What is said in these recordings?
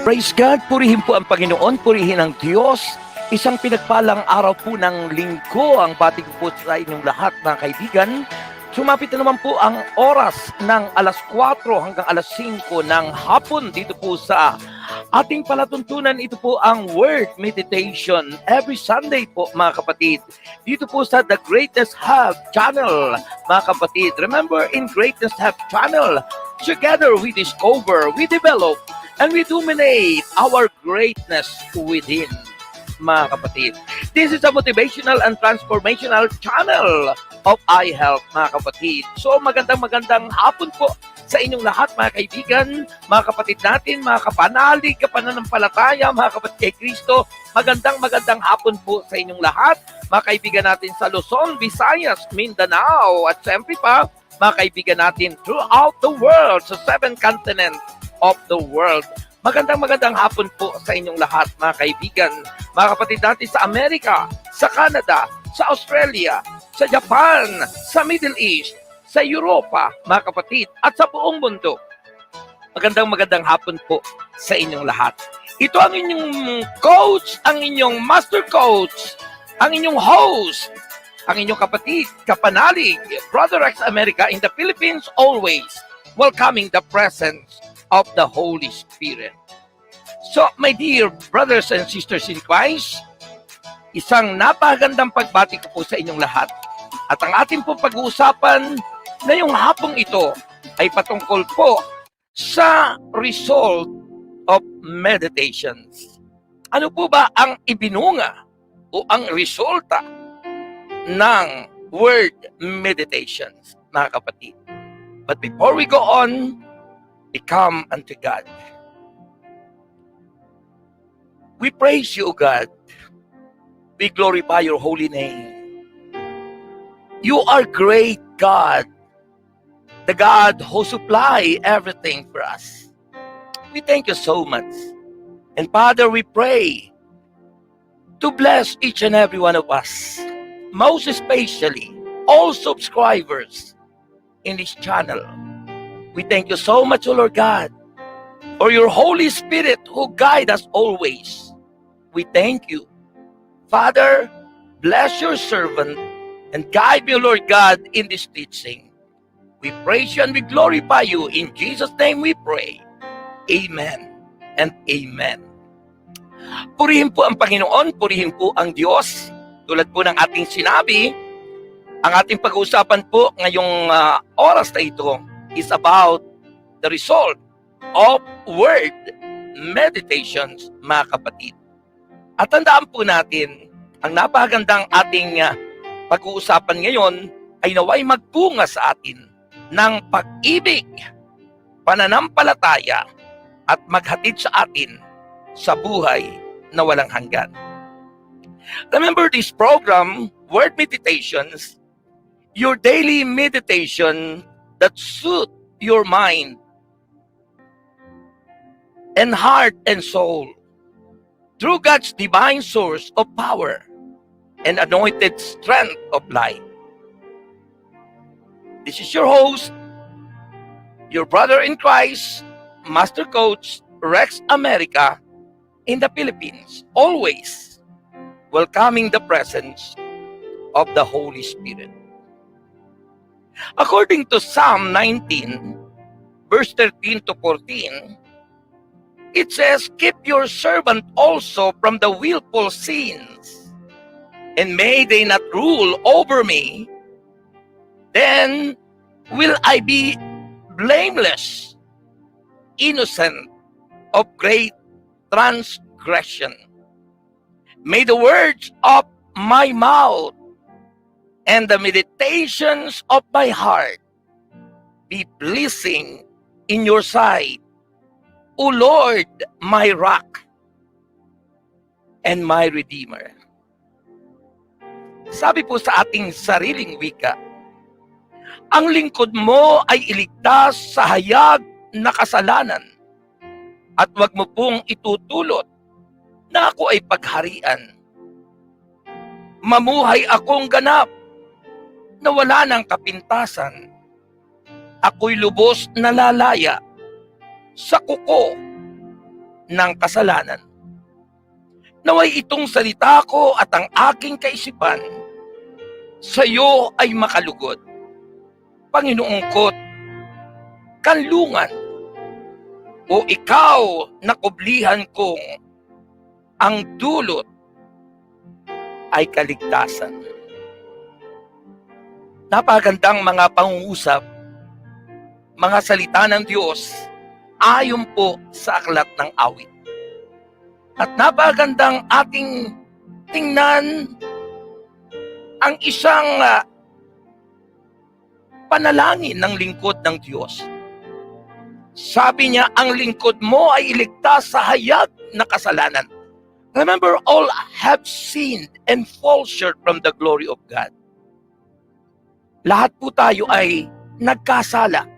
Praise God, purihin po ang Panginoon, purihin ang Diyos. Isang pinagpalang araw po ng linggo ang batik po sa inyong lahat mga kaibigan. Sumapit na naman po ang oras ng alas 4 hanggang alas 5 ng hapon dito po sa ating palatuntunan. Ito po ang Word Meditation every Sunday po mga kapatid. Dito po sa The Greatest Hub Channel mga kapatid. Remember, in Greatest Hub Channel, together we discover, we develop, and we dominate our greatness within, mga kapatid. This is a motivational and transformational channel of iHealth, mga kapatid. So, magandang hapon po sa inyong lahat, mga kaibigan, mga kapatid natin, mga kapanalig, kapananampalataya, mga kapatid kay Kristo. Magandang hapon po sa inyong lahat, mga kaibigan natin sa Luzon, Visayas, Mindanao, at siyempre pa, mga kaibigan natin throughout the world, sa 7 continents of the world. Magandang hapon po sa inyong lahat, mga kaibigan, mga kapatid natin sa Amerika, sa Canada, sa Australia, sa Japan, sa Middle East, sa Europa, mga kapatid, at sa buong mundo. Magandang hapon po sa inyong lahat. Ito ang inyong coach, ang inyong master coach, ang inyong host, ang inyong kapatid, kapanalig, Brother Rex America in the Philippines, always welcoming the presence of the Holy Spirit. So, my dear brothers and sisters in Christ, isang napakagandang pagbati ko po sa inyong lahat. At ang ating pong pag-uusapan ngayong hapong ito ay patungkol po sa result of meditations. Ano po ba ang ibinunga o ang resulta ng word meditations, mga kapatid? But before we go on, we come unto God. We praise you, God. We glorify your holy name. You are great, God. The God who supply everything for us. We thank you so much. And Father, we pray to bless each and every one of us. Most especially, all subscribers in this channel. We thank you so much, O Lord God, for your Holy Spirit who guide us always. We thank you. Father, bless your servant and guide me, O Lord God, in this teaching. We praise you and we glorify you. In Jesus' name we pray. Amen and amen. Purihin po ang Panginoon, purihin po ang Diyos. Tulad po ng ating sinabi, ang ating pag-uusapan po ngayong oras na ito is about the result of word meditations, mga kapatid. At tandaan po natin, ang napakagandang ating pag-uusapan ngayon ay naway magbunga sa atin ng pag-ibig, pananampalataya, at maghatid sa atin sa buhay na walang hanggan. Remember this program, Word Meditations, your daily meditation that suit your mind and heart and soul through God's divine source of power and anointed strength of life. This is your host, your brother in Christ, Master Coach Rex America in the Philippines, always welcoming the presence of the Holy Spirit. According to Psalm 19, verse 13 to 14, it says, "Keep your servant also from the willful sins, and may they not rule over me. Then will I be blameless, innocent of great transgression. May the words of my mouth and the meditations of my heart be pleasing in your sight, O Lord, my rock and my redeemer. Sabi po sa ating sariling wika, ang lingkod mo ay iligtas sa hayag na kasalanan at wag mo pong itutulot na ako ay pagharian. Mamuhay akong ganap na wala ng kapintasan. Ako'y lubos na lalaya sa kuko ng kasalanan. Naway itong salita ko at ang aking kaisipan sa iyo ay makalugod. Panginoong ko't kanlungan, o ikaw na kublihan kong ang dulot ay kaligtasan. Napagandang mga pangungusap, mga salita ng Diyos ayon po sa aklat ng awit. At napagandang ating tingnan ang isang panalangin ng lingkod ng Diyos. Sabi niya, ang lingkod mo ay iligtas sa hayag na kasalanan. Remember, all have sinned and fall short from the glory of God. Lahat po tayo ay nagkasala.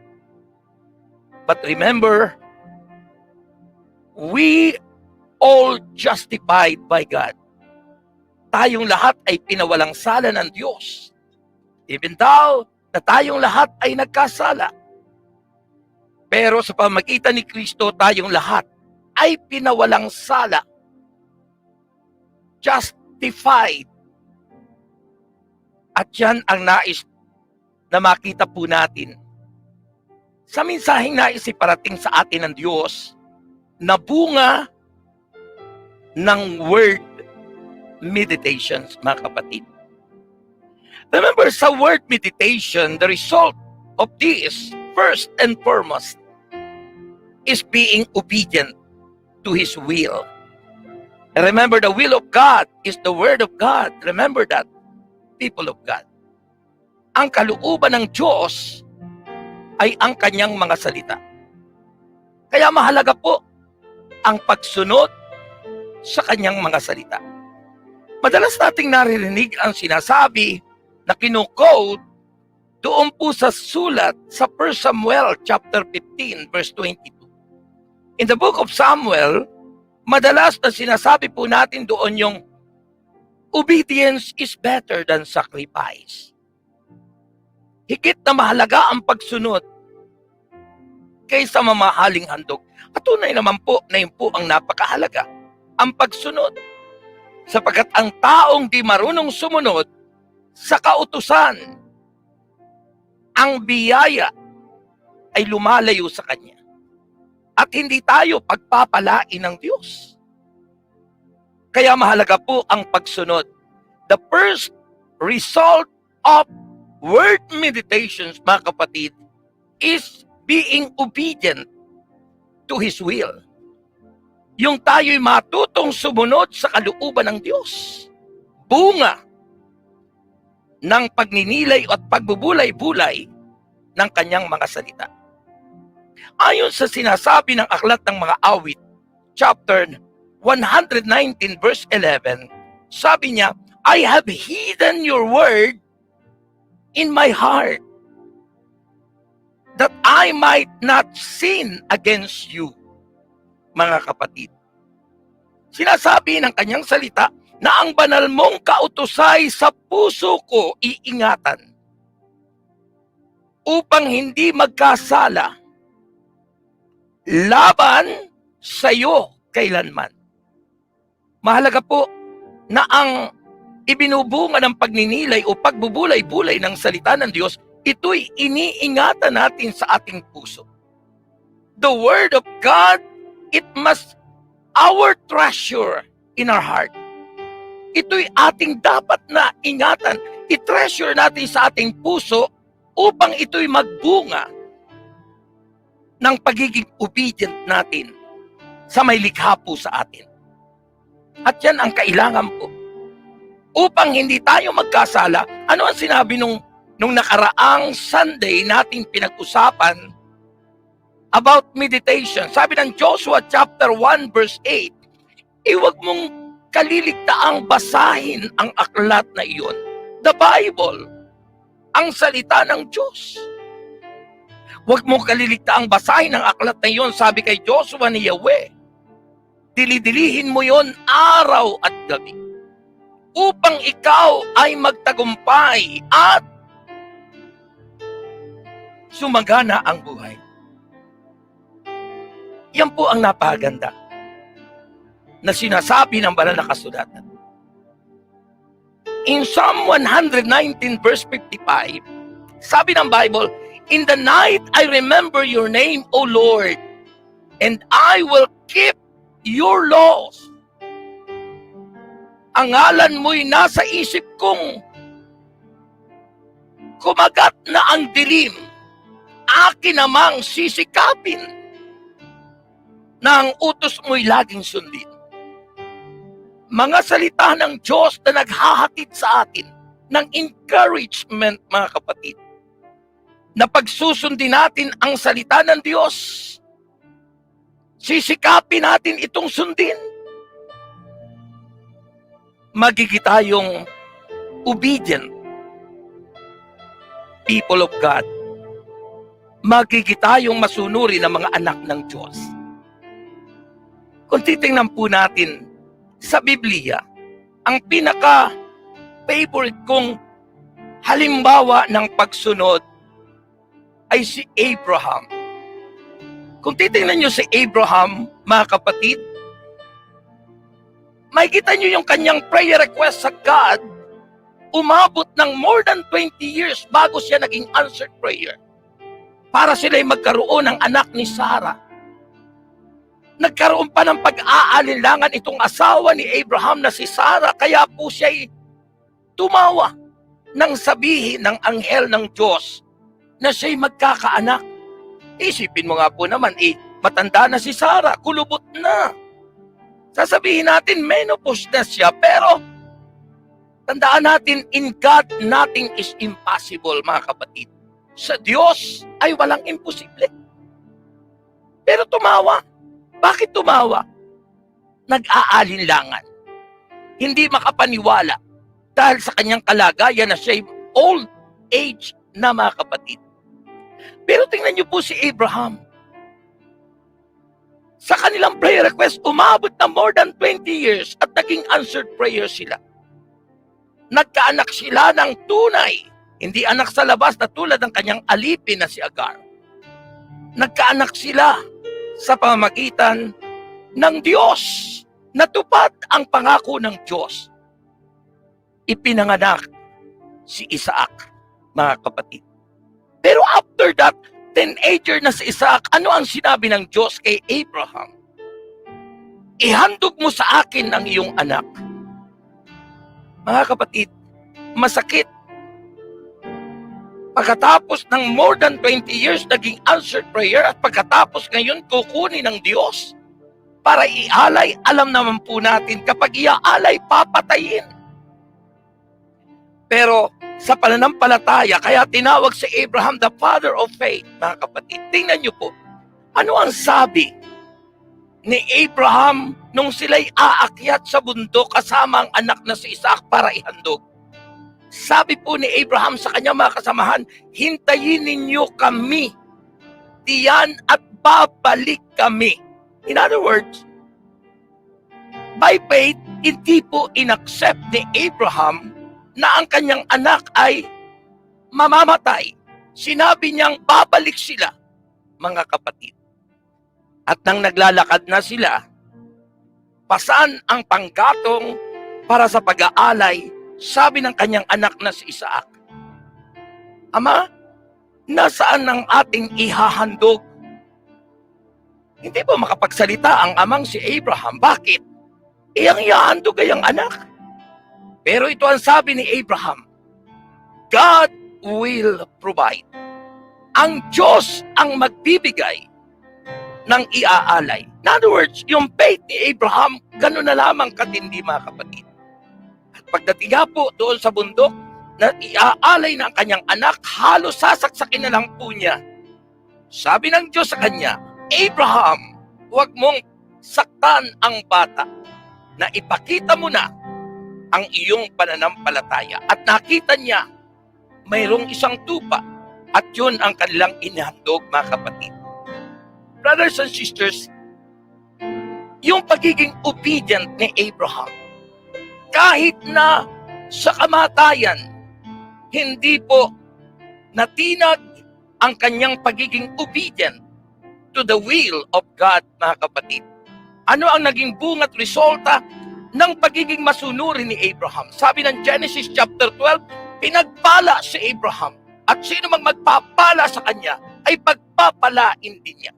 But remember, we all justified by God. Tayong lahat ay pinawalang sala ng Diyos. Even though na tayong lahat ay nagkasala. Pero sa pamagitan ni Kristo, tayong lahat ay pinawalang sala. Justified. At yan ang nais na makita po natin. Sa mensaheng nais iparating sa atin ng Diyos na bunga ng word meditations, mga kapatid. Remember, sa word meditation, the result of this, first and foremost, is being obedient to His will. And remember, the will of God is the word of God. Remember that, people of God. Ang kalooban ng Diyos ay ang kanyang mga salita. Kaya mahalaga po ang pagsunod sa kanyang mga salita. Madalas nating naririnig ang sinasabi na kinu-quote doon po sa sulat sa 1 Samuel chapter 15 verse 22. In the book of Samuel, madalas na sinasabi po natin doon yung obedience is better than sacrifice. Higit na mahalaga ang pagsunod kaysa mamahaling handog. At tunay naman po na yun po ang napakahalaga, ang pagsunod. Sapagkat ang taong di marunong sumunod sa kautusan, ang biyaya ay lumalayo sa kanya. At hindi tayo pagpapalain ng Diyos. Kaya mahalaga po ang pagsunod. The first result of word meditations, mga kapatid, is being obedient to His will. Yung tayo'y matutong sumunod sa kalooban ng Diyos. Bunga ng pagninilay at pagbubulay-bulay ng kanyang mga salita. Ayon sa sinasabi ng aklat ng mga awit, chapter 119 verse 11, sabi niya, I have hidden your word in my heart that I might not sin against you. Mga kapatid, sinasabi ng kanyang salita na ang banal mong kautusay sa puso ko iingatan upang hindi magkasala laban sa iyo kailanman. Mahalaga po na ang ibinubunga ng pagninilay o pagbubulay-bulay ng salita ng Diyos, ito'y iniingatan natin sa ating puso. The Word of God, it must our treasure in our heart. Ito'y ating dapat na ingatan. I-treasure natin sa ating puso upang ito'y magbunga ng pagiging obedient natin sa may likha po sa atin. At yan ang kailangan po. Upang hindi tayo magkasala, ano ang sinabi nung nakaraang Sunday nating pinag-usapan about meditation. Sabi ng Joshua chapter 1 verse 8, huwag mong kaliligtaang basahin ang aklat na iyon. The Bible, ang salita ng Diyos. Huwag mong kaliligtaang basahin ang aklat na iyon, sabi kay Joshua ni Yahweh. Dilidilihin mo yon araw at gabi, upang ikaw ay magtagumpay at sumagana ang buhay. Yan po ang napakaganda na sinasabi ng banal na kasulatan. In Psalm 119 verse 55, sabi ng Bible, "In the night I remember your name, O Lord, and I will keep your laws." Ang ngalan mo'y nasa isip kong kumagat na ang dilim, akin namang sisikapin na ang utos mo'y laging sundin. Mga salita ng Diyos na naghahatid sa atin ng encouragement, mga kapatid, na pagsusundin natin ang salita ng Diyos, sisikapin natin itong sundin, magiging tayong obedient people of God. Magiging tayong masunuri ng mga anak ng Diyos. Kung titingnan po natin sa Biblia, ang pinaka-favorite kong halimbawa ng pagsunod ay si Abraham. Kung titingnan nyo si Abraham, mga kapatid, makikita nyo yung kanyang prayer request sa God, umabot ng more than 20 years bago siya naging answered prayer. Para sila'y magkaroon ng anak ni Sarah. Nagkaroon pa ng pag-aalinlangan itong asawa ni Abraham na si Sarah, kaya po siya'y tumawa nang sabihin ng anghel ng Diyos na siya'y magkakaanak. Isipin mo nga po naman, matanda na si Sarah, kulubot na. Sasabihin natin, menopause na siya, pero tandaan natin, in God, nothing is impossible, mga kapatid. Sa Diyos ay walang imposible. Pero tumawa. Bakit tumawa? Nag-aalinlangan. Hindi makapaniwala dahil sa kanyang kalagayan na siya'y old age na, mga kapatid. Pero tingnan niyo po si Abraham. Sa kanilang prayer request, umabot na more than 20 years at naging answered prayer sila. Nagkaanak sila ng tunay, hindi anak sa labas na tulad ng kanyang alipin na si Agar. Nagkaanak sila sa pamamagitan ng Diyos. Natupad ang pangako ng Diyos. Ipinanganak si Isaac, mga kapatid. Pero after that, teenager na si Isaac, ano ang sinabi ng Diyos kay Abraham? Ihandog mo sa akin ang iyong anak. Mga kapatid, masakit. Pagkatapos ng more than 20 years, naging answered prayer, at pagkatapos ngayon, kukunin ng Diyos para ialay. Alam naman po natin, kapag iaalay, papatayin. Pero sa pananampalataya, kaya tinawag si Abraham the father of faith, mga kapatid. Tingnan niyo po, ano ang sabi ni Abraham nung sila'y aakyat sa bundok kasama ang anak na si Isaac para ihandog? Sabi po ni Abraham sa kanyang mga kasamahan, hintayin ninyo kami diyan at babalik kami. In other words, by faith, hindi po inaccept ni Abraham na ang kanyang anak ay mamamatay. Sinabi niyang babalik sila, mga kapatid. At nang naglalakad na sila, pasan ang panggatong para sa pag-aalay, sabi ng kanyang anak na si Isaac, Ama, nasaan ang ating ihahandog? Hindi ba makapagsalita ang amang si Abraham? Bakit? Ang ihahandog ay ang anak. Pero ito ang sabi ni Abraham, God will provide. Ang Diyos ang magbibigay ng iaalay. In other words, yung faith ni Abraham, gano'n na lamang katindi, mga kapatid. At pagdating nga po doon sa bundok, na iaalay ng kanyang anak, halos sasaksakin na lang po niya Sabi ng Diyos sa kanya, Abraham, huwag mong saktan ang bata na ipakita mo na ang iyong pananampalataya. At nakita niya, mayroong isang tupa at yun ang kanilang inihandog, mga kapatid. Brothers and sisters, yung pagiging obedient ni Abraham, kahit na sa kamatayan, hindi po natinag ang kanyang pagiging obedient to the will of God, mga kapatid. Ano ang naging bunga at resulta ng pagiging masunurin ni Abraham? Sabi ng Genesis chapter 12, pinagpala si Abraham at sino mang magpapala sa kanya ay pagpapalain din niya.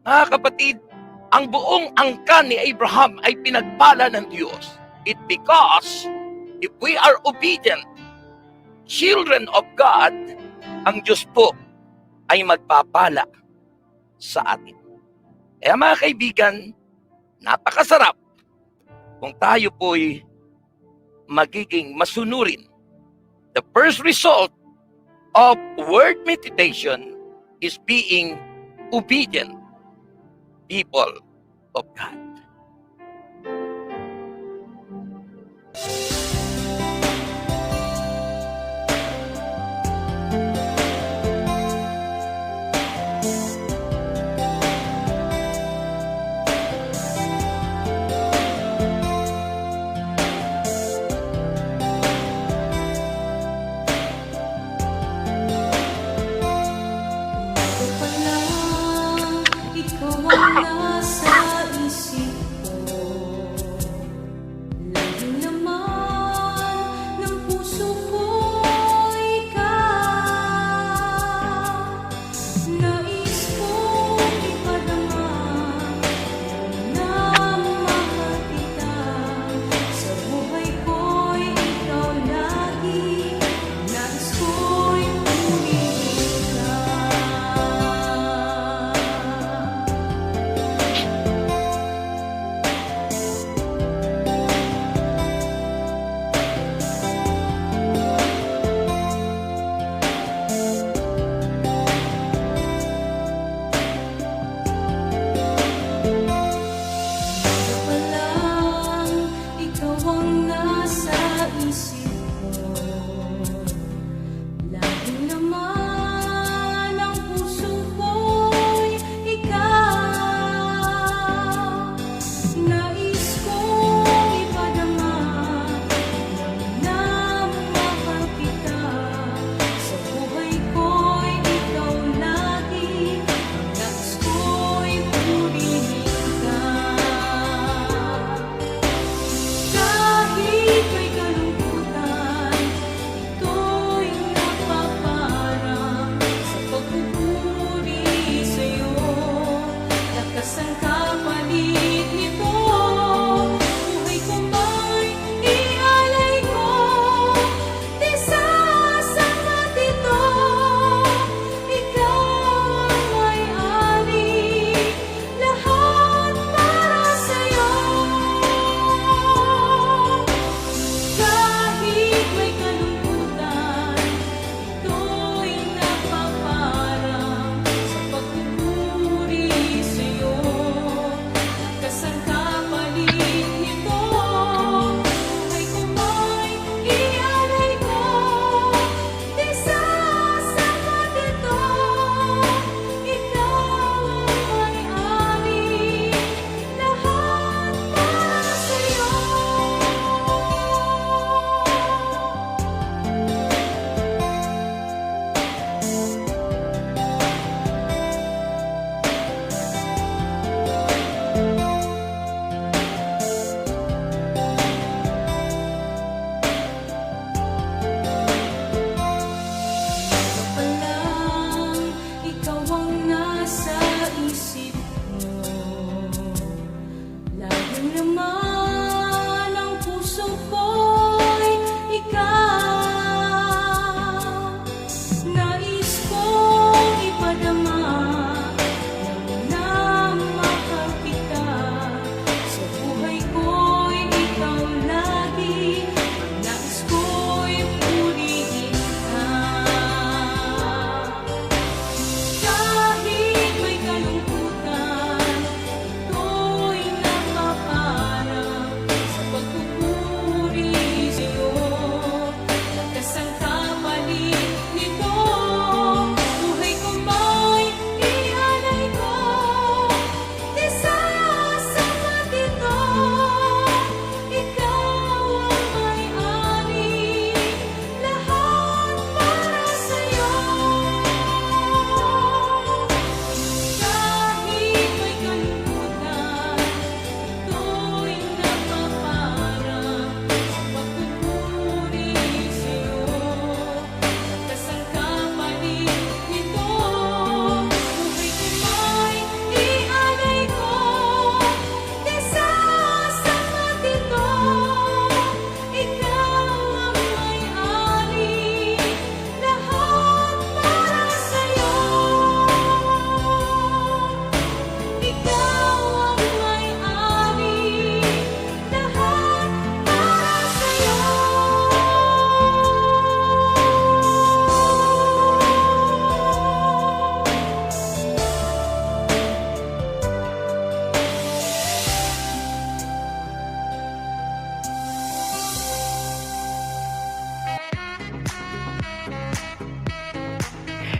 Mga kapatid, ang buong angkan ni Abraham ay pinagpala ng Diyos. It because if we are obedient, children of God, ang Diyos po ay magpapala sa atin. Kaya mga kaibigan, napakasarap kung tayo po'y magiging masunurin. The first result of word meditation is being obedient people of God.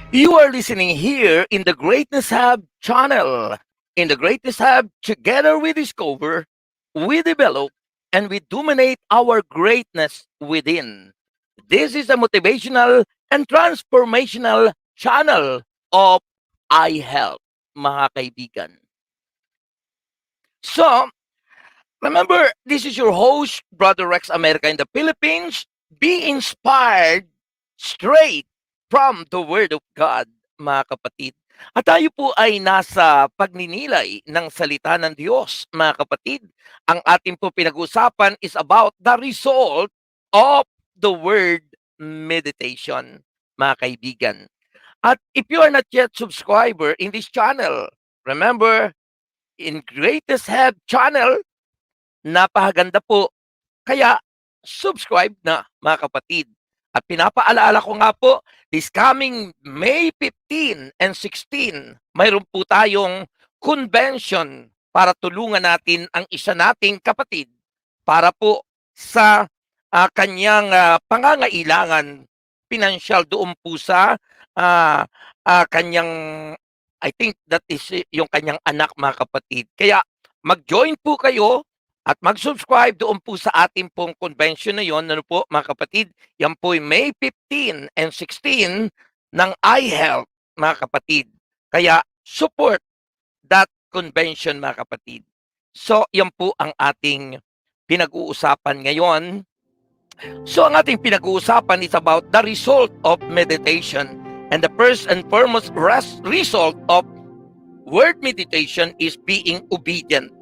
You are listening here in the Greatness Hub channel. In the Greatness Hub, together we discover, we develop, and we dominate our greatness within. This is a motivational and transformational channel of iHelp, mga kaibigan. So, remember, this is your host, Brother Rex America in the Philippines. Be inspired straight from the Word of God, mga kapatid. At tayo po ay nasa pagninilay ng salita ng Diyos, mga kapatid. Ang ating po pinag-usapan is about the result of the Word meditation, mga kaibigan. At if you are not yet subscriber in this channel, remember, in Greatest Hub channel, napakaganda po. Kaya, subscribe na, mga kapatid. At pinapaalala ko nga po, this coming May 15 and 16, mayroon po tayong convention para tulungan natin ang isa nating kapatid para po sa kanyang pangangailangan pinansyal doon po sa kanyang, I think that is yung kanyang anak, mga kapatid. Kaya mag-join po kayo at mag-subscribe doon po sa ating pong convention na yon, ano po, mga kapatid. Yan po ay May 15 and 16 ng iHealth, mga kapatid. Kaya support that convention, mga kapatid. So, yan po ang ating pinag-uusapan ngayon. So, ang ating pinag-uusapan is about the result of meditation. And the first and foremost result of word meditation is being obedient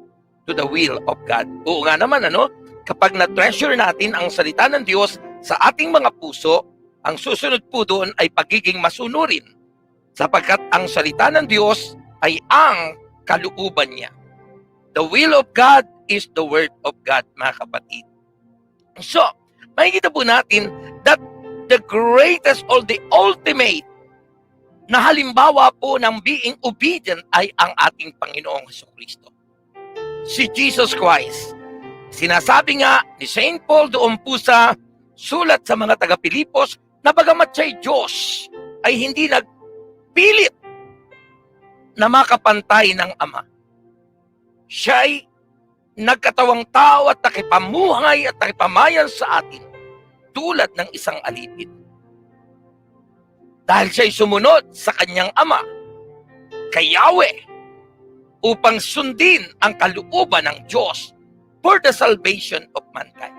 to the will of God. Oo nga naman, ano? Kapag na-treasure natin ang salita ng Diyos sa ating mga puso, ang susunod po doon ay pagiging masunurin. Sapagkat ang salita ng Diyos ay ang kalooban niya. The will of God is the word of God, mga kapatid. So, makikita po natin that the greatest or the ultimate na halimbawa po ng being obedient ay ang ating Panginoong Jesucristo. Si Jesus Christ. Sinasabi nga ni St. Paul doon po sa sulat sa mga taga-Pilipos na bagamat siya'y Diyos, ay hindi nagpilit na makapantay ng Ama. Siya'y nagkatawang tao at nakipamuhay at nakipamayan sa atin tulad ng isang alipin. Dahil siya'y sumunod sa kanyang Ama, kay Yahweh, upang sundin ang kalooban ng Diyos for the salvation of mankind.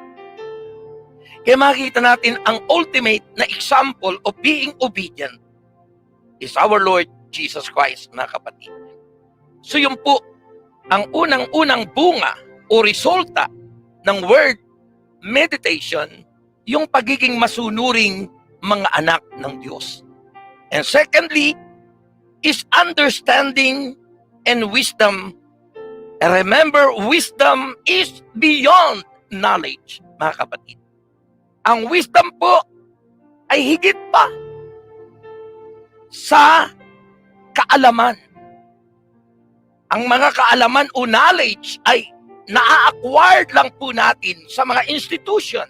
Kaya makikita natin ang ultimate na example of being obedient is our Lord Jesus Christ, mga kapatid. So yun po, ang unang-unang bunga o resulta ng word meditation, yung pagiging masunuring mga anak ng Diyos. And secondly, is understanding and wisdom. And remember, wisdom is beyond knowledge, mga kapatid. Ang wisdom po ay higit pa sa kaalaman. Ang mga kaalaman o knowledge ay na-acquired lang po natin sa mga institution.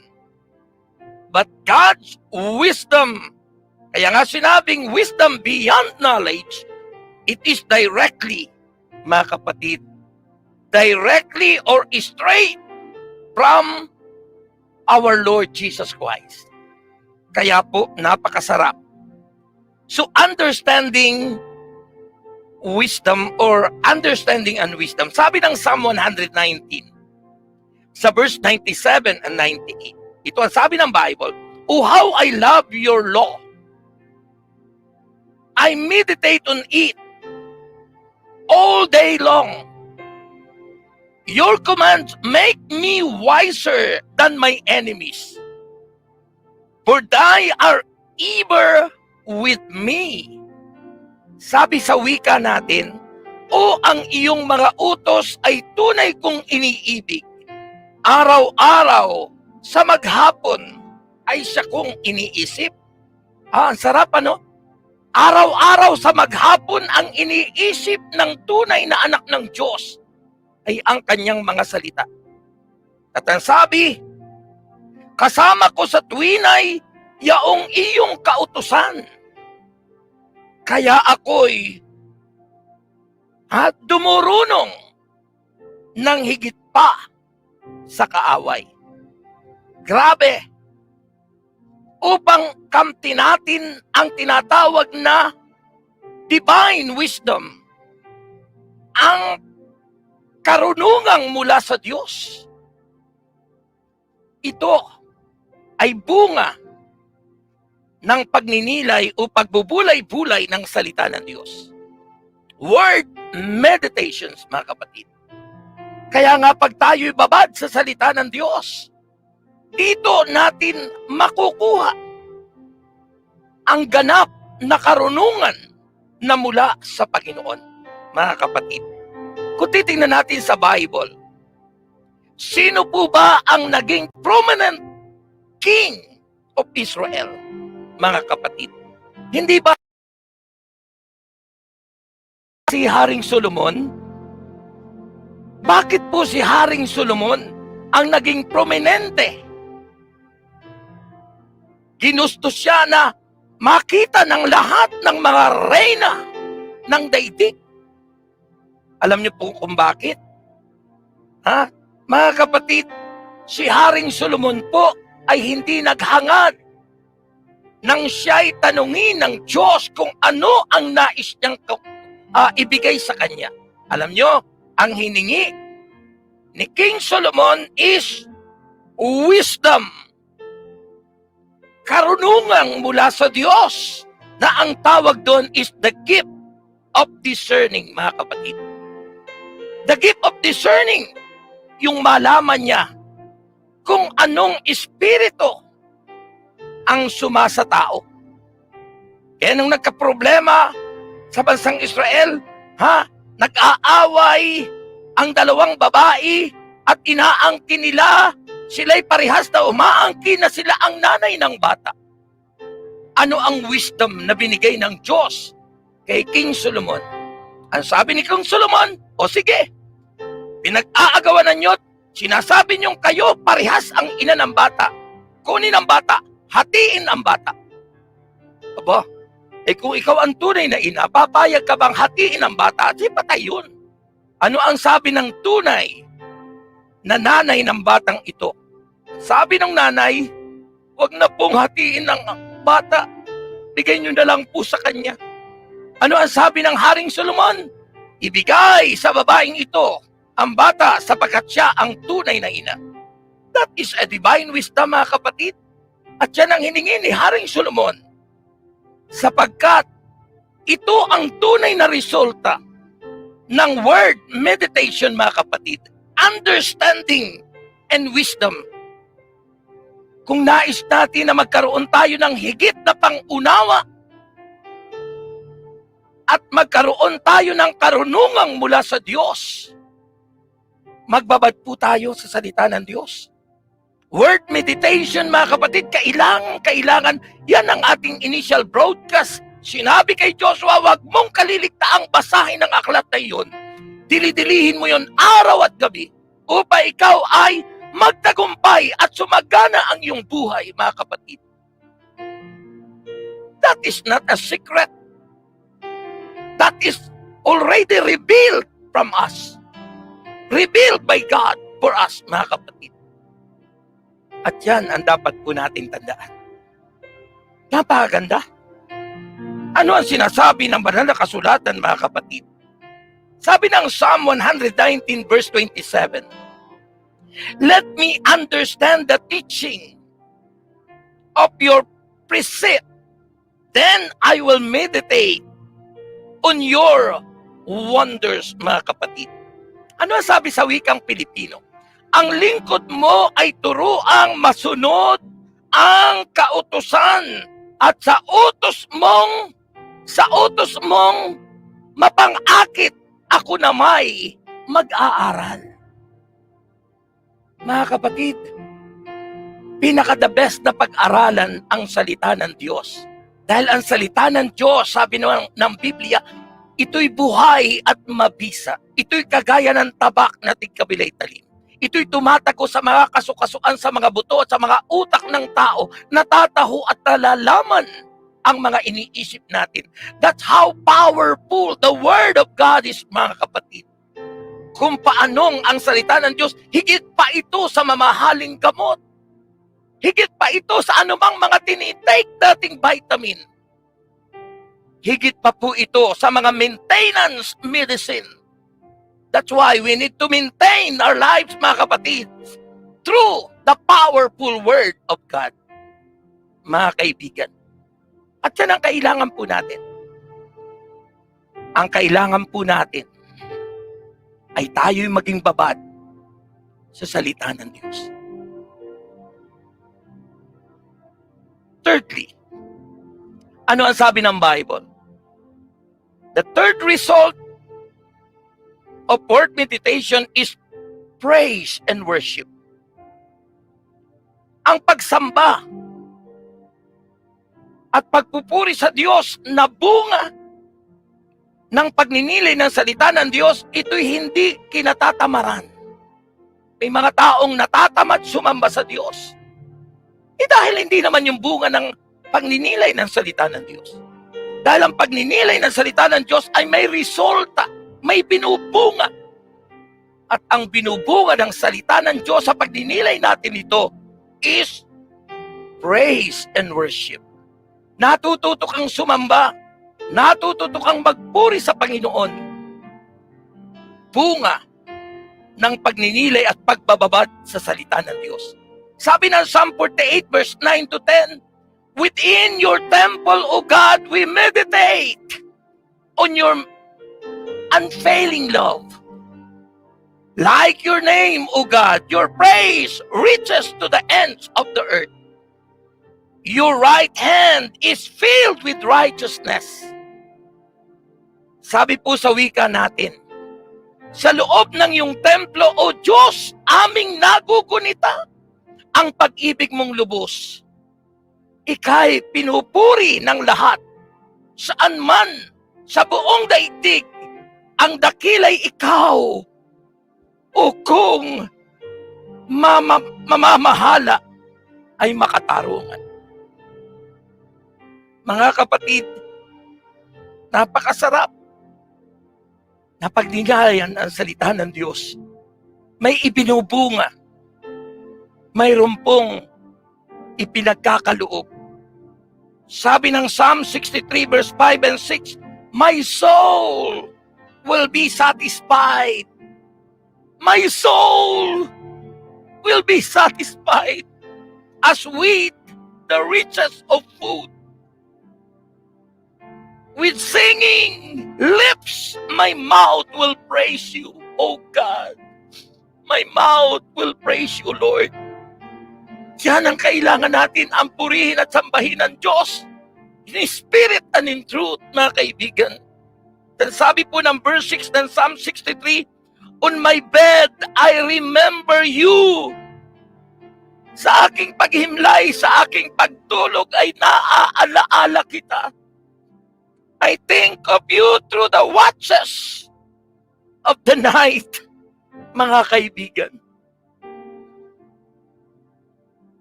But God's wisdom, kaya nga sinabing wisdom beyond knowledge, it is directly, mga kapatid, directly or straight from our Lord Jesus Christ. Kaya po, napakasarap. So, understanding wisdom or understanding and wisdom, sabi ng Psalm 119, sa verse 97 and 98, ito ang sabi ng Bible, "Oh, how I love your law. I meditate on it all day long. Your commands make me wiser than my enemies. For thy are ever with me." Sabi sa wika natin, "O ang iyong mga utos ay tunay kong iniibig. Araw-araw sa maghapon ay siya kong iniisip." Ang sarap, ano? Araw-araw sa maghapon ang iniisip ng tunay na anak ng Diyos ay ang kanyang mga salita. At ang sabi, "Kasama ko sa tuwinay yaong iyong kautusan." Kaya ako'y dumurunong ng higit pa sa kaaway. Grabe! Upang kamtin natin ang tinatawag na divine wisdom, ang karunungang mula sa Diyos. Ito ay bunga ng pagninilay o pagbubulay-bulay ng salita ng Diyos. Word meditations, mga kapatid. Kaya nga pag tayo'y babad sa salita ng Diyos, dito natin makukuha ang ganap na karunungan na mula sa Panginoon, mga kapatid. Kung titingnan natin sa Bible, sino po ba ang naging prominent king of Israel, mga kapatid? Hindi ba si Haring Solomon? Bakit po si Haring Solomon ang naging prominente? Ginusto siya na makita ng lahat ng mga reyna ng daigdig. Alam niyo po kung bakit? Mga kapatid, si Haring Solomon po ay hindi naghangad nang siya'y tanungin ng Diyos kung ano ang nais niyang ibigay sa kanya. Alam niyo, ang hiningi ni King Solomon is wisdom. Karunungang mula sa Diyos na ang tawag doon is the gift of discerning, mga kapatid. The gift of discerning, yung malaman niya kung anong espiritu ang sumasa tao. Kaya nung nagkaproblema sa bansang Israel, nag-aaway ang dalawang babae at inaangkin nila, sila'y parehas na umaangkin na sila ang nanay ng bata. Ano ang wisdom na binigay ng Diyos kay King Solomon? Ang sabi ni King Solomon, o sige, pinag-aagawan ninyo, sinasabi niyong kayo parehas ang ina ng bata. Kunin ang bata, hatiin ang bata. Aba, kung ikaw ang tunay na ina, papayag ka bang hatiin ang bata? Di patay yun. Ano ang sabi ng tunay na nanay ng batang ito? Sabi ng nanay, huwag na pong hatiin ng bata. Bigay nyo na lang po sa kanya. Ano ang sabi ng Haring Solomon? Ibigay sa babaeng ito ang bata sapagkat siya ang tunay na ina. That is a divine wisdom, mga kapatid. At yan ang hiningi ni Haring Solomon. Sapagkat ito ang tunay na resulta ng word meditation, mga kapatid. Understanding and wisdom. Kung nais natin na magkaroon tayo ng higit na pangunawa at magkaroon tayo ng karunungang mula sa Diyos, magbabad po tayo sa salita ng Diyos. Word meditation, mga kapatid, kailangan. Yan ang ating initial broadcast. Sinabi kay Joshua, wag mong kaliligtaang basahin ang aklat na iyon. Dili-dilihin mo yon araw at gabi upang ikaw ay magtagumpay at sumagana ang iyong buhay, mga kapatid. That is not a secret. That is already revealed from us. Revealed by God for us, mga kapatid. At yan ang dapat po natin tandaan. Napakaganda. Ano ang sinasabi ng banal na kasulatan, mga kapatid? Sabi ng Psalm 119 verse 27, let me understand the teaching of your precept, then I will meditate on your wonders, mga kapatid. Ano ang sabi sa wikang Pilipino? Ang lingkod mo ay turuang masunod ang kautusan at sa utos mong mapangakit ako na may mag-aaral. Mga kapatid, pinaka-the best na pag-aralan ang salita ng Diyos. Dahil ang salita ng Diyos, sabi ng Biblia, ito'y buhay at mabisa. Ito'y kagaya ng tabak na tigkabilay talim. Ito'y tumatako sa mga kasukasuan, sa mga buto at sa mga utak ng tao, natataho at nalalaman ang mga iniisip natin. That's how powerful the Word of God is, mga kapatid. Kung paanong ang salita ng Diyos, higit pa ito sa mamahaling gamot. Higit pa ito sa anumang mga tinitake dating vitamin. Higit pa po ito sa mga maintenance medicine. That's why we need to maintain our lives, mga kapatid, through the powerful Word of God. Mga kaibigan. At yan ang kailangan po natin. Ang kailangan po natin ay tayo'y maging babad sa salita ng Diyos. Thirdly, ano ang sabi ng Bible? The third result of word meditation is praise and worship. Ang pagsamba at pagpupuri sa Diyos na bunga ng pagninilay ng salita ng Diyos, ito'y hindi kinatatamaran. May mga taong natatamad sumamba sa Diyos. Dahil hindi naman yung bunga ng pagninilay ng salita ng Diyos. Dahil ang pagninilay ng salita ng Diyos ay may resulta, may binubunga. At ang binubunga ng salita ng Diyos sa pagninilay natin ito is praise and worship. Natututo kang sumamba, natututo kang magpuri sa Panginoon. Bunga ng pagninilay at pagbababad sa salita ng Diyos. Sabi ng Psalm 48 verse 9 to 10, within your temple, O God, we meditate on your unfailing love. Like your name, O God, your praise reaches to the ends of the earth. Your right hand is filled with righteousness. Sabi po sa wika natin, sa loob ng iyong templo, O Diyos, aming nagugunita ang pag-ibig mong lubos. Ika'y pinupuri ng lahat. Saan man, sa buong daigdig, ang dakilay ikaw. O kung mamamahala ay makatarungan. Mga kapatid, napakasarap na pagningayan ang salita ng Diyos. May ibinubunga. Mayroon pong ipinagkakaloob. Sabi ng Psalm 63 verse 5 and 6, my soul will be satisfied. My soul will be satisfied as with the riches of food. With singing lips, my mouth will praise you, O God. My mouth will praise you, Lord. Yan ang kailangan natin, ang purihin at sambahin ng Diyos. In spirit and in truth, mga kaibigan. Then sabi po ng verse 6 ng Psalm 63, on my bed, I remember you. Sa aking paghimlay, sa aking pagtulog, ay naaalaala kita. I think of you through the watches of the night, mga kaibigan.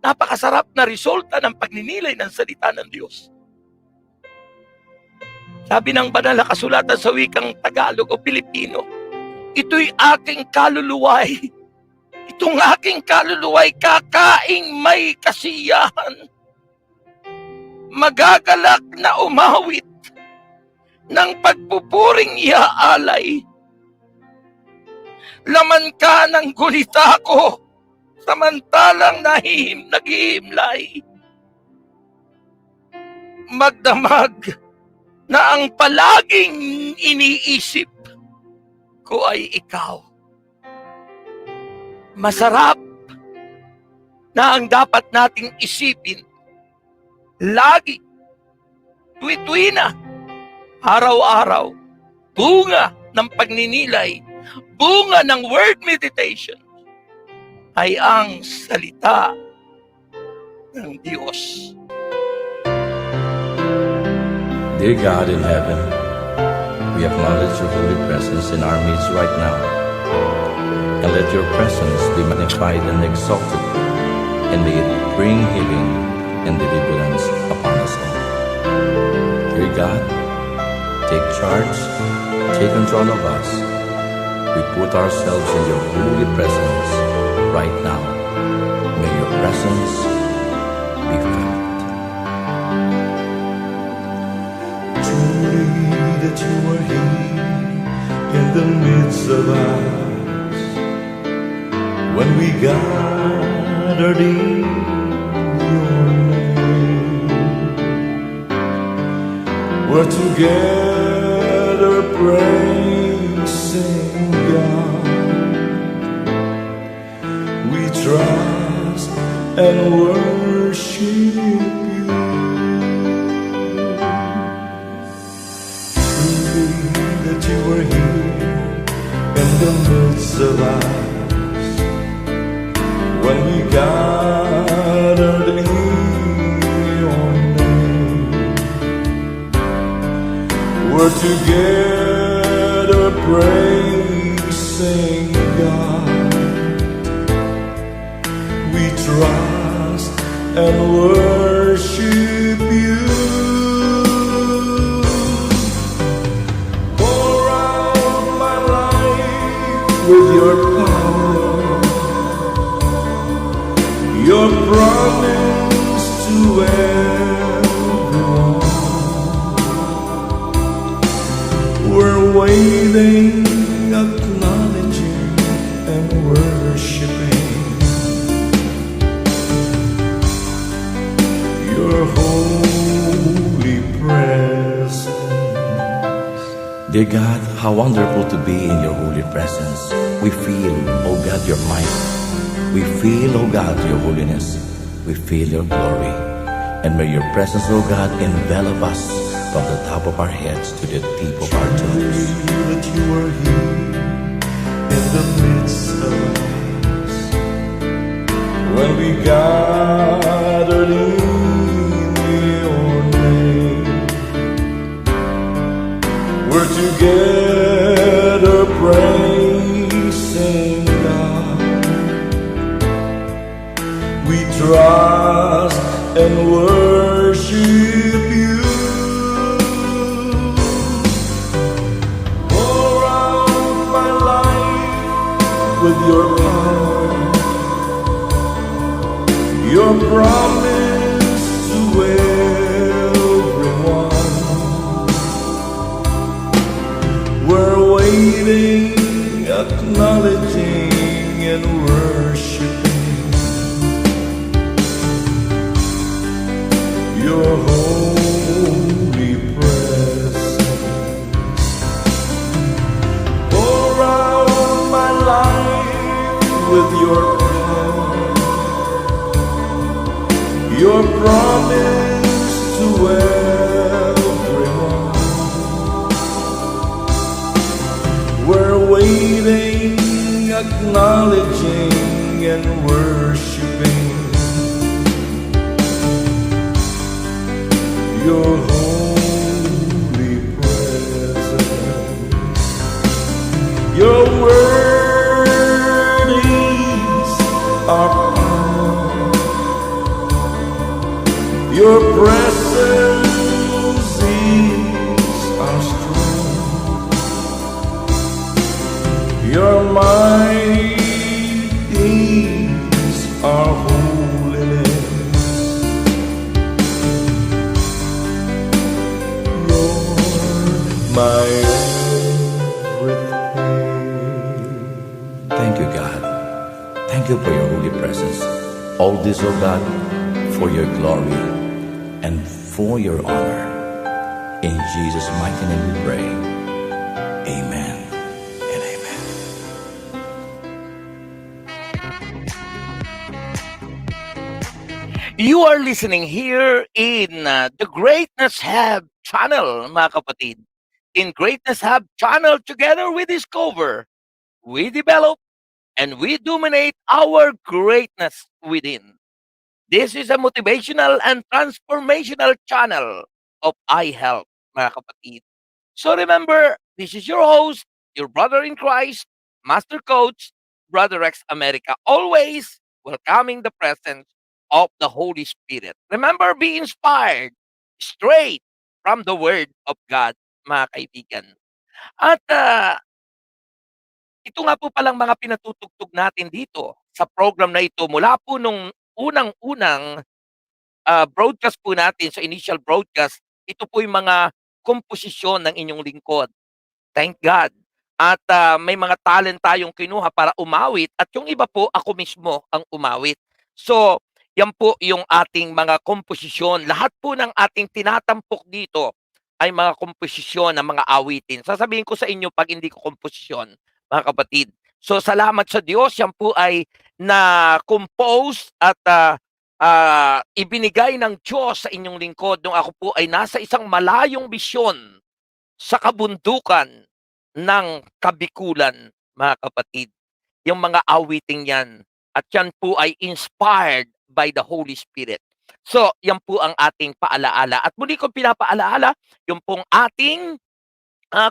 Napakasarap na resulta ng pagninilay ng salita ng Diyos. Sabi ng banal na kasulatan sa wikang Tagalog o Pilipino, ito'y aking kaluluway. Itong aking kaluluway, kakaing may kasiyahan. Magagalak na umawit ng pagpupuring iaalay. Laman ka ng gulita ko, samantalang naghihimlay. Magdamag na ang palaging iniisip ko ay ikaw. Masarap na ang dapat nating isipin lagi, tuwi-tuwi na, araw-araw, bunga ng pagninilay, bunga ng word meditation, ay ang salita ng Diyos. Dear God in heaven, we acknowledge your holy presence in our midst right now. And let your presence be magnified and exalted, and may it bring healing and deliverance upon us all. Dear God, take charge, take control of us. We put ourselves in your holy presence right now. May your presence be felt. Truly that you are here in the midst of us. When we gathered in your name, we're together praising God. We trust and worship you. Truly that you are here in the midst of us. When we gathered in your name, we're together praising God. We trust and worship you. Pour out my life with your power, your promise to everyone. We're waiting, acknowledging and worshiping your holy presence. Dear God, how wonderful to be in your holy presence. We feel, oh God, your might. We feel, oh God, your holiness. We feel your glory. And may your presence, oh God, envelop us from the top of our heads to the tip of our toes. That you are here in the midst of us. When we gathered in your name, we're together praising God. We trust and worship you. Pour out my life with your power, your promise to everyone. We're waiting, acknowledging and worshiping your holy presence. Pour out my life with your power, your promise to everyone. We're waiting, acknowledging and worshiping your holy presence. Your word is our power. Your presence is our strength. Your might is our holiness. Lord, my everything. Thank you, God. Thank you for your holy presence. All this, oh God, for your glory and for your honor. In Jesus' mighty name we pray. Amen and amen. You are listening here in the Greatness Hub channel, mga kapatid. In Greatness Hub channel, together we discover, we develop, and we dominate our greatness within. This is a motivational and transformational channel of iHelp, mga kapatid. So remember, this is your host, your brother in Christ, Master Coach, Brother Rex America, always welcoming the presence of the Holy Spirit. Remember, be inspired, straight, from the Word of God, mga kaibigan. At ito nga po palang mga pinatutugtog natin dito sa program na ito mula po nung unang-unang broadcast po natin sa initial broadcast, ito po yung mga komposisyon ng inyong lingkod. Thank God. At may mga talent tayong kinuha para umawit at yung iba po ako mismo ang umawit. So, yan po yung ating mga komposisyon. Lahat po ng ating tinatampok dito ay mga komposisyon ng mga awitin. Sasabihin ko sa inyo pag hindi ko komposisyon, mga kapatid. So, salamat sa Diyos. Yan po ay na-compose at ibinigay ng Diyos sa inyong lingkod nung ako po ay nasa isang malayong misyon sa kabundukan ng Kabikulan, mga kapatid. Yung mga awiting yan. At yan po ay inspired by the Holy Spirit. So, yan po ang ating paalaala. At muli kong pinapaalaala, yung pong ating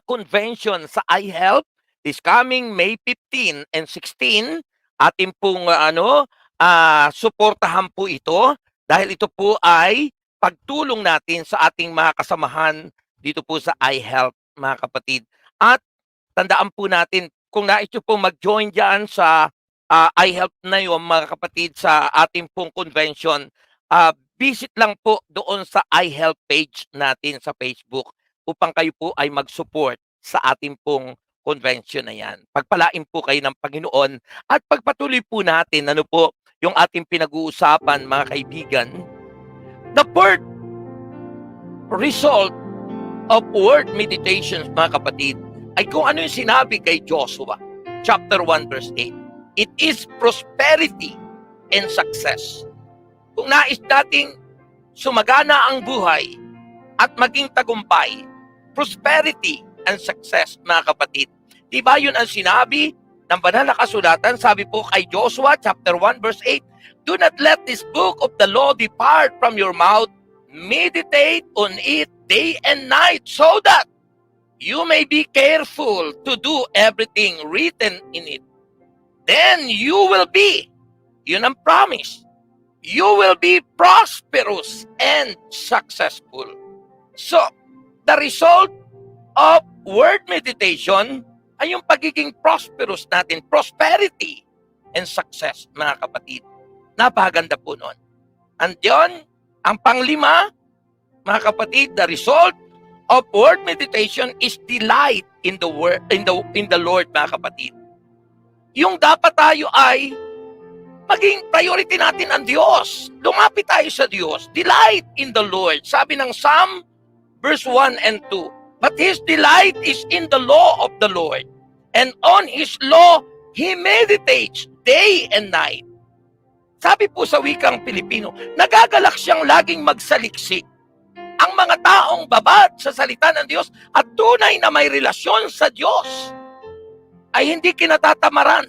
convention sa iHelp this coming May 15 and 16. Ating pong suportahan po ito dahil ito po ay pagtulong natin sa ating mga kasamahan dito po sa iHelp, mga kapatid. At tandaan po natin, kung nais nyo po mag-join dyan sa iHelp na yun, mga kapatid, sa ating pong convention, visit lang po doon sa iHelp page natin sa Facebook upang kayo po ay mag-support sa ating pong convention na yan. Pagpalain po kayo ng Panginoon at pagpatuloy po natin, ano po, yung ating pinag-uusapan, mga kaibigan, the first result of word meditations, mga kapatid, ay kung ano yung sinabi kay Joshua, chapter 1, verse 8. It is prosperity and success. Kung nais nating sumagana ang buhay at maging tagumpay, prosperity and success, mga kapatid. Di ba yun ang sinabi ng banal na kasulatan? Sabi po kay Joshua, chapter 1, verse 8, do not let this book of the law depart from your mouth. Meditate on it day and night so that you may be careful to do everything written in it. Then you will be, yun ang promise, you will be prosperous and successful. So, the result of word meditation ay yung pagiging prosperous natin, prosperity and success, mga kapatid. Napakaganda po nun. And yun, ang panglima, mga kapatid, the result of word meditation is delight in the word, in the Lord, mga kapatid. Yung dapat tayo ay maging priority natin ang Diyos. Lumapit tayo sa Diyos. Delight in the Lord. Sabi ng Psalm verse 1 and 2. But his delight is in the law of the Lord. And on his law, he meditates day and night. Sabi po sa wikang Pilipino, nagagalak siyang laging magsaliksik. Ang mga taong babad sa salita ng Diyos at tunay na may relasyon sa Diyos ay hindi kinatatamaran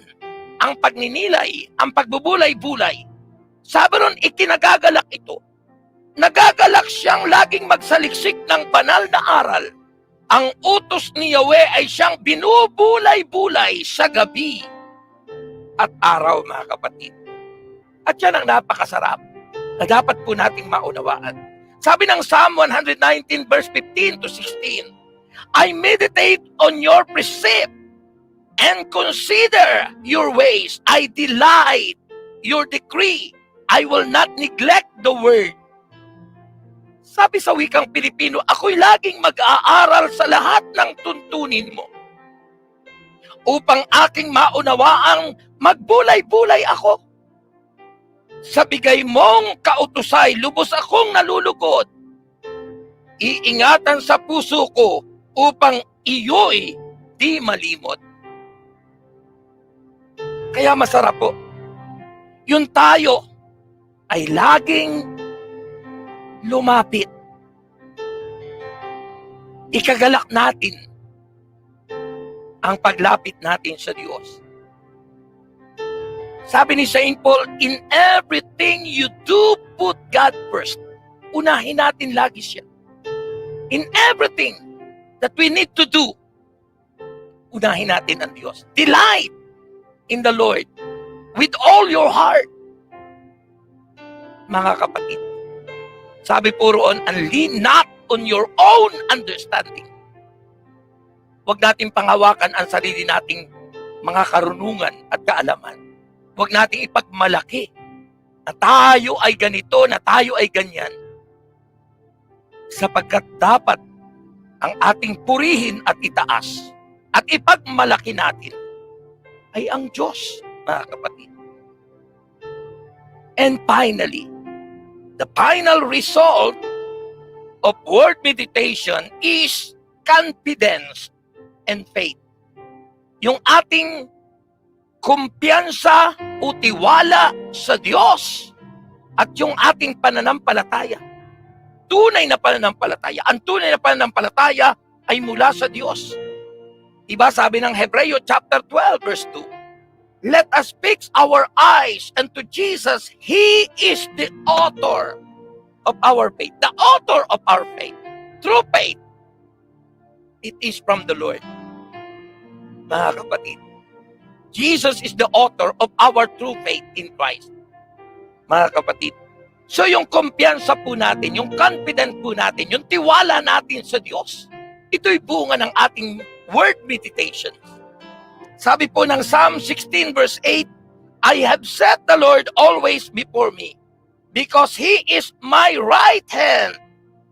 ang pagninilay, ang pagbubulay-bulay. Sabi ron, ikinagagalak ito. Nagagalak siyang laging magsaliksik ng banal na aral. Ang utos ni Yahweh ay siyang binubulay-bulay sa gabi at araw, mga kapatid. At yan ang napakasarap na dapat po nating maunawaan. Sabi ng Psalm 119 verse 15 to 16, I meditate on your precept and consider your ways. I delight your decree. I will not neglect the word. Sabi sa wikang Pilipino, ako'y laging mag-aaral sa lahat ng tuntunin mo upang aking maunawaang magbulay-bulay ako. Sa bigay mong kautusay, lubos akong nalulugod. Iingatan sa puso ko upang iyo'y di malimot. Kaya masarap po. Yun tayo ay laging lumapit. Ikagalak natin ang paglapit natin sa Diyos. Sabi ni Saint Paul, in everything you do, put God first. Unahin natin lagi siya. In everything that we need to do, unahin natin ang Diyos. Delight in the Lord with all your heart. Mga kapatid, sabi po roon, and lean not on your own understanding. Huwag natin panghawakan ang sarili nating mga karunungan at kaalaman. Huwag nating ipagmalaki na tayo ay ganito, na tayo ay ganyan. Sapagkat dapat ang ating purihin at itaas at ipagmalaki natin ay ang Diyos, mga kapatid. And finally, the final result of word meditation is confidence and faith. Yung ating kumpiyansa o tiwala sa Diyos at yung ating pananampalataya. Tunay na pananampalataya. Ang tunay na pananampalataya ay mula sa Diyos. Diba sabi ng Hebreo chapter 12 verse 2, let us fix our eyes unto Jesus. He is the author of our faith. The author of our faith. True faith. It is from the Lord. Mga kapatid, Jesus is the author of our true faith in Christ. Mga kapatid, so yung kumpiyansa po natin, yung confidence po natin, yung tiwala natin sa Diyos, ito'y bunga ng ating word meditation. Sabi po ng Psalm 16 verse 8, I have set the Lord always before me, because He is my right hand,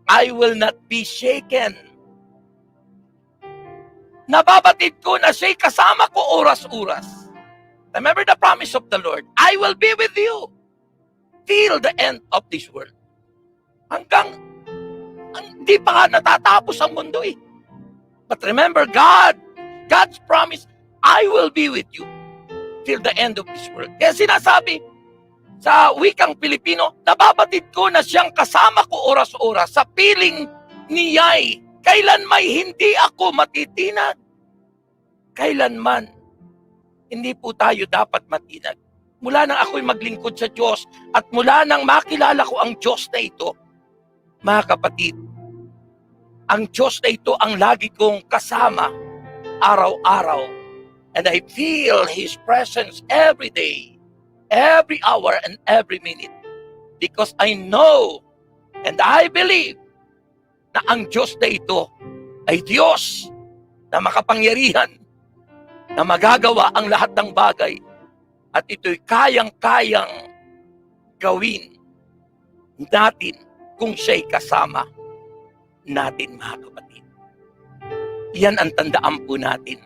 I will not be shaken. Nababatid ko na siya'y kasama ko oras-oras. Remember the promise of the Lord, I will be with you till the end of this world. Hanggang, hindi pa nga natatapos ang mundo eh. But remember God's promise, I will be with you till the end of this world. Kaya sinasabi sa wikang Pilipino, nababatid ko na siyang kasama ko oras-oras sa piling niya'y kailan may hindi ako matitinag. Kailanman, hindi po tayo dapat matinag. Mula nang ako'y maglingkod sa Diyos at mula nang makilala ko ang Diyos na ito, mga kapatid, ang Diyos na ito ang lagi kong kasama araw-araw. And I feel His presence every day, every hour, and every minute. Because I know and I believe na ang Diyos na ito ay Diyos na makapangyarihan, na magagawa ang lahat ng bagay. At ito'y kayang-kayang gawin natin kung siya'y kasama natin, mga kapatid. Yan ang tandaan po natin.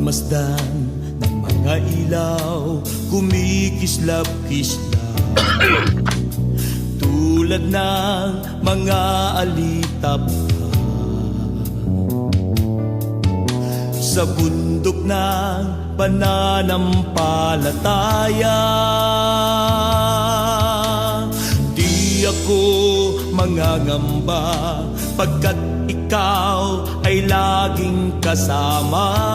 Masdan ng mga ilaw, kumikislap-kislap tulad ng mga alitap sa bundok ng pananampalataya. Di ako mangangamba pagkat ikaw ay laging kasama.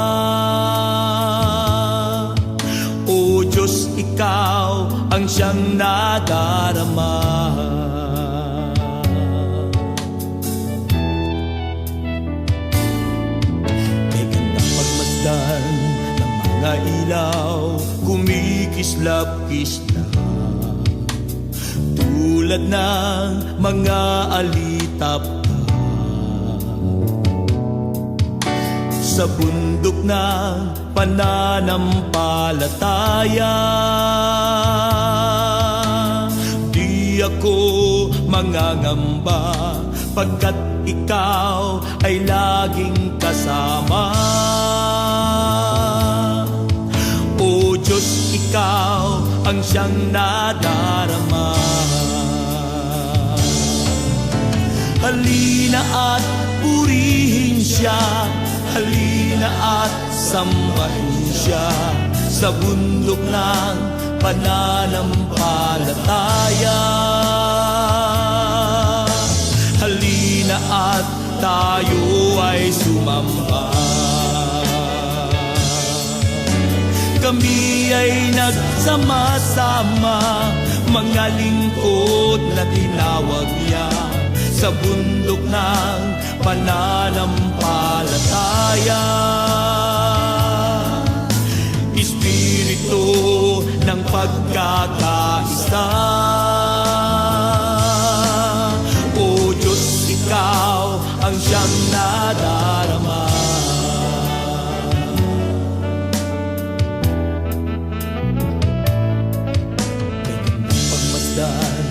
O Diyos, ikaw ang siyang nadarama. May gandang pagmasdan ng mga ilaw, kumikislap-kislap tulad ng mga alitap sa bundok ng pananampalataya. Di ako mangangamba pagkat ikaw ay laging kasama. O Diyos, ikaw ang siyang nadarama. Halina at purihin siya, halina at sambahin siya sa bundok ng pananampalataya. Halina at tayo ay sumamba. Kami ay nagsama-sama, mga lingkod na tinawag niya sa bundok ng pananampalataya. Espiritu ng pagkakaisa, O Diyos, ikaw ang siyang nadarama. Pagmasdan,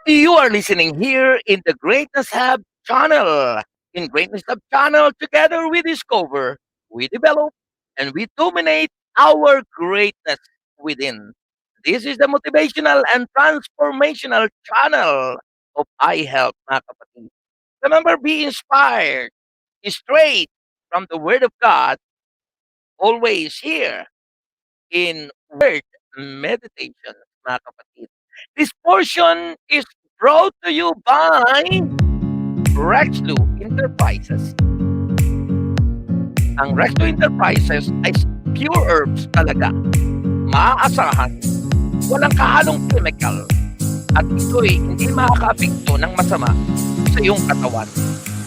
You are listening here in the Greatness Hub channel. In Greatness Hub channel, together we discover, we develop, and we dominate our greatness within. This is the motivational and transformational channel of iHelp, mga kapatid. Remember, be inspired, straight from the Word of God, always here in Word Meditation, mga kapatid. This portion is brought to you by Rexlu Enterprises. Ang Rexlu Enterprises ay pure herbs talaga. Maaasahan, walang kahalong chemical, at ito'y hindi makaka-apekto ng masama sa iyong katawan.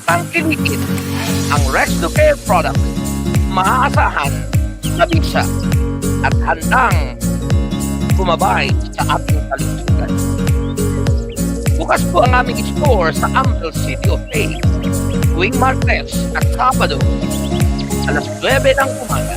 Tangkilikin ang Rexlu Care Product. Maaasahan, mabisa, at handang bumabay sa ating kalusugan. Bukas po ang aming store sa Amble City of Faith tuwing Martes at Sabado alas 9 ng umaga